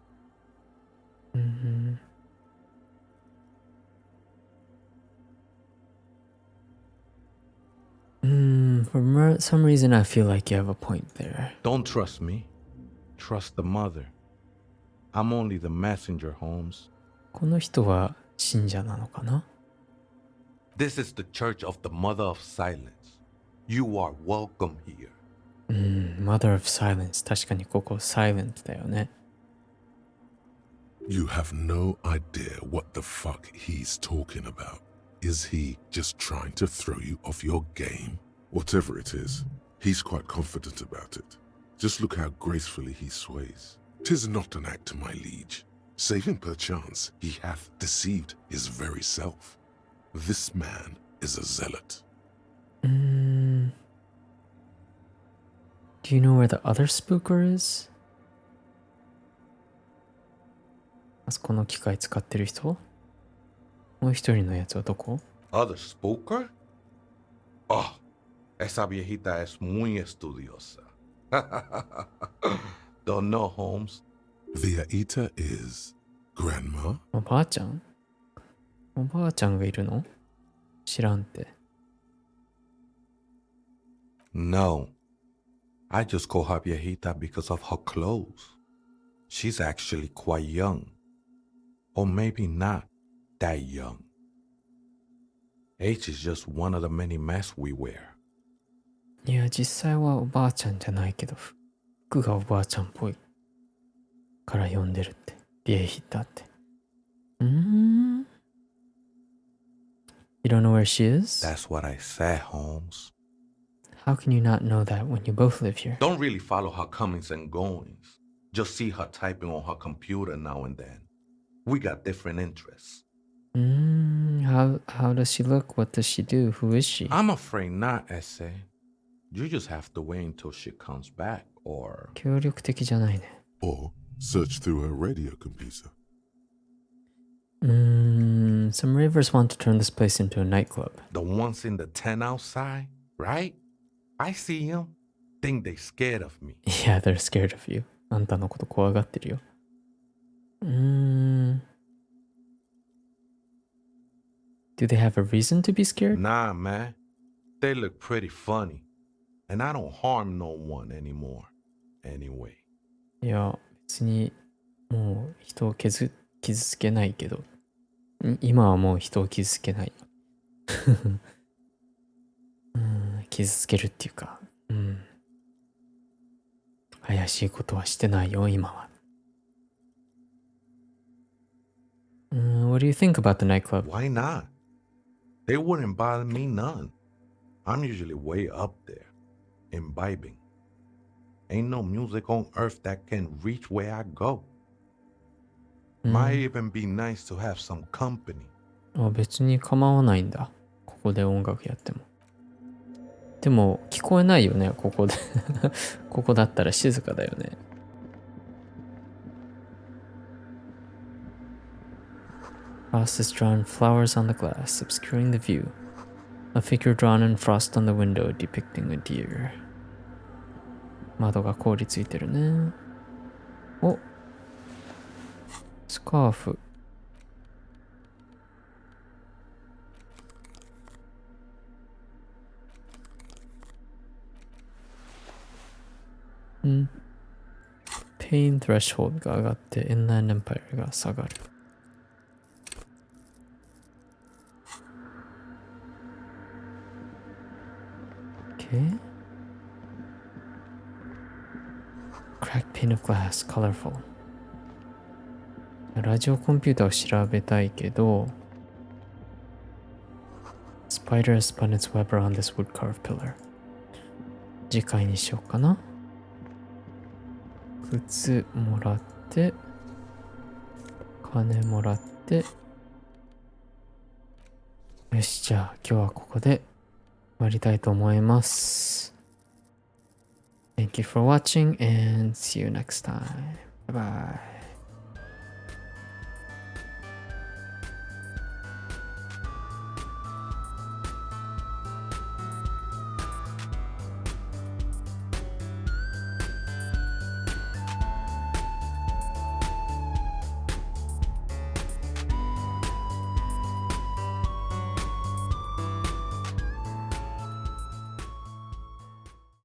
[SPEAKER 1] For some reason I feel like you have a point there.
[SPEAKER 9] Don't trust me. Trust the mother. I'm only the messenger, Holmes.
[SPEAKER 1] この人は信者なのかな？
[SPEAKER 9] This is the Church of the Mother of Silence. You are welcome here.
[SPEAKER 1] Mother of Silence. 確かにここ silent だよね。
[SPEAKER 2] You have no idea what the fuck he's talking about. Is he just trying to throw you off your game? Whatever it is, he's quite confident about it. Just look how gracefully he sways. 'Tis not an act, my liege. Save him perchance he hath deceived his very self. This man is a zealot.
[SPEAKER 1] Do you know where the other spooker is? あそこの機械使ってる人？もう一人のやつはどこ？
[SPEAKER 9] Other spooker? Oh, esa viejita es muy estudiosa. Don't know, Holmes.
[SPEAKER 2] The Aita is Grandma?
[SPEAKER 1] おばあちゃん？おばあちゃんがいるの？知らんて。
[SPEAKER 9] No. I just call her viejita because of her clothes. She's actually quite young. Or maybe not that young. Age is just one of the many masks we wear.
[SPEAKER 1] いや、実際はおばあちゃんじゃないけど、服がおばあちゃんっぽいから呼んでるって。ビエヒッターって。You don't know where she is?
[SPEAKER 9] That's what I said, Holmes.
[SPEAKER 1] How can you not know that when you both live here?
[SPEAKER 9] Don't really follow her comings and goings. Just see her typing on her computer now and then. We got different interests.
[SPEAKER 1] How does she look? What does she do? Who is she?
[SPEAKER 9] I'm afraid not, Essay. You just have to wait until she comes back, or...
[SPEAKER 1] 協力的じゃないね。
[SPEAKER 2] Or search through her radio computer.
[SPEAKER 1] Some ravers want to turn this place into a nightclub.
[SPEAKER 9] The ones in the tent outside, right? I see them. Think they scared of me.
[SPEAKER 1] Yeah, they're scared of you. あんたのこと怖がってるよ。Do they have a reason to be scared?
[SPEAKER 9] Nah, man. They look pretty funny. And I don't harm no one anymore. Anyway.
[SPEAKER 1] いや、別にもう人を傷つけないけど、今はもう人を傷つけない。傷つけるっていうか、怪しいことはしてないよ、今は。What do you think about the nightclub?
[SPEAKER 9] Why not? They wouldn't bother me none. I'm usually way up there, imbibing. Ain't no music on earth that can reach where I go. Might even be nice to have some company.
[SPEAKER 1] あ、別に構わないんだ。ここで音楽やっても。でも聞こえないよね、ここで。ここだったら静かだよね。Frost has drawn flowers on the glass, obscuring the view. A figure drawn in frost on the window, depicting a deer. 窓が凍りついてるね。お、スカーフ。Pain threshold が上がって Inland Empire が下がる。Okay. Cracked pane of glass, colorful. ラジオコンピューターを調べたいけど Spider has spun its web around this wood carved pillar. 次回にしようかな。靴もらって金もらってよし、じゃあ今日はここで終わりたいと思います。Thank you for watching and see you next time. Bye bye.